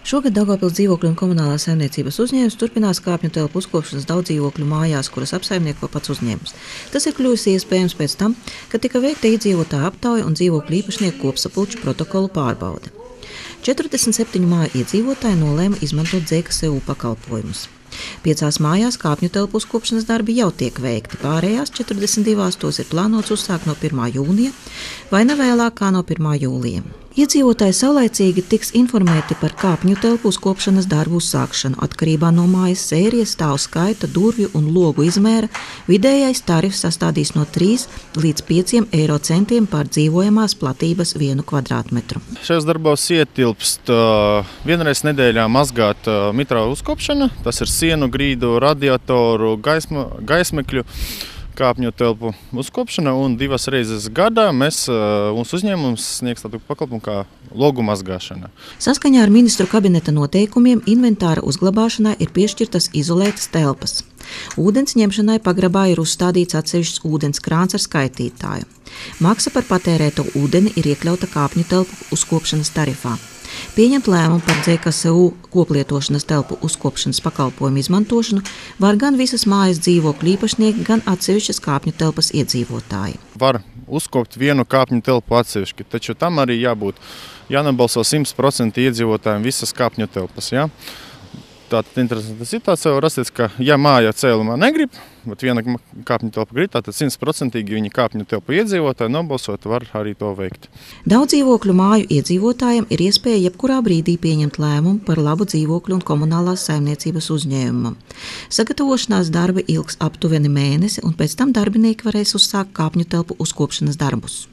Šogad Daugavpils dzīvokļu un komunālās saimniecības uzņēmums turpinās kāpņu telpu uzkopšanas daudz dzīvokļu mājās, kuras apsaimnieko pats uzņēmums. Tas ir kļuvis iespējams pēc tam, kad tika veikta iedzīvotāju aptauja un dzīvokļu īpašnieku kopsapulču protokolu pārbaude. 47 māju iedzīvotāji nolēma izmantot DZKSU pakalpojumus. 5 mājās kāpņu telpu uzkopšanas darbi jau tiek veikti, pārējās 42 tos ir plānots uzsākt no 1. jūnija vai nevēlāk kā no 1. jūlija. Iedzīvotāji saulaicīgi tiks informēti par kāpņu telpu uzkopšanas darbu uzsākšanu. Atkarībā no mājas sērijas, stāvu skaita, durvju un logu izmēra vidējais tarifs sastādīs no 3 līdz 5 eiro centiem par dzīvojamās platības 1 kvadrātmetru. Šajos darbos ietilpst vienreiz nedēļā mazgāt mitrālu uzkopšana. Tas ir sienu, grīdu, radiatoru, gaismekļu, kāpņu telpu uzkopšana, un 2 reizes gadā mūsu uzņēmums sniegs tādu pakalpojumu kā logu mazgāšana. Saskaņā ar ministru kabineta noteikumiem inventāra uzglabāšanai ir piešķirtas izolētas telpas. Ūdens ņemšanai pagrabā ir uzstādīts atsevišķs ūdens krāns ar skaitītāju. Maksa par patērēto ūdeni ir iekļauta kāpņu telpu uzkopšanas tarifā. Pieņemt lēmumu par DZKSU koplietošanas telpu uzkopšanas pakalpojumu izmantošanu var gan visas mājas dzīvokļu īpašnieki, gan atsevišķas kāpņu telpas iedzīvotāji. Var uzkopt vienu kāpņu telpu atsevišķi, taču tam arī jānobalso 100% iedzīvotājiem visas kāpņu telpas. Ja? Tātad interesanta situācija var rasties, ka ja māja cēlumā negrib, bet viena kāpņu telpa grib, tātad 100% viņi kāpņu telpu iedzīvotāji nobalsot var arī to veikt. Daudz dzīvokļu māju iedzīvotājiem ir iespēja jebkurā brīdī pieņemt lēmumu par labu dzīvokļu un komunālās saimniecības uzņēmumam. Sagatavošanās darbi ilgs aptuveni mēnesi, un pēc tam darbinieki varēs uzsākt kāpņu telpu uzkopšanas darbus.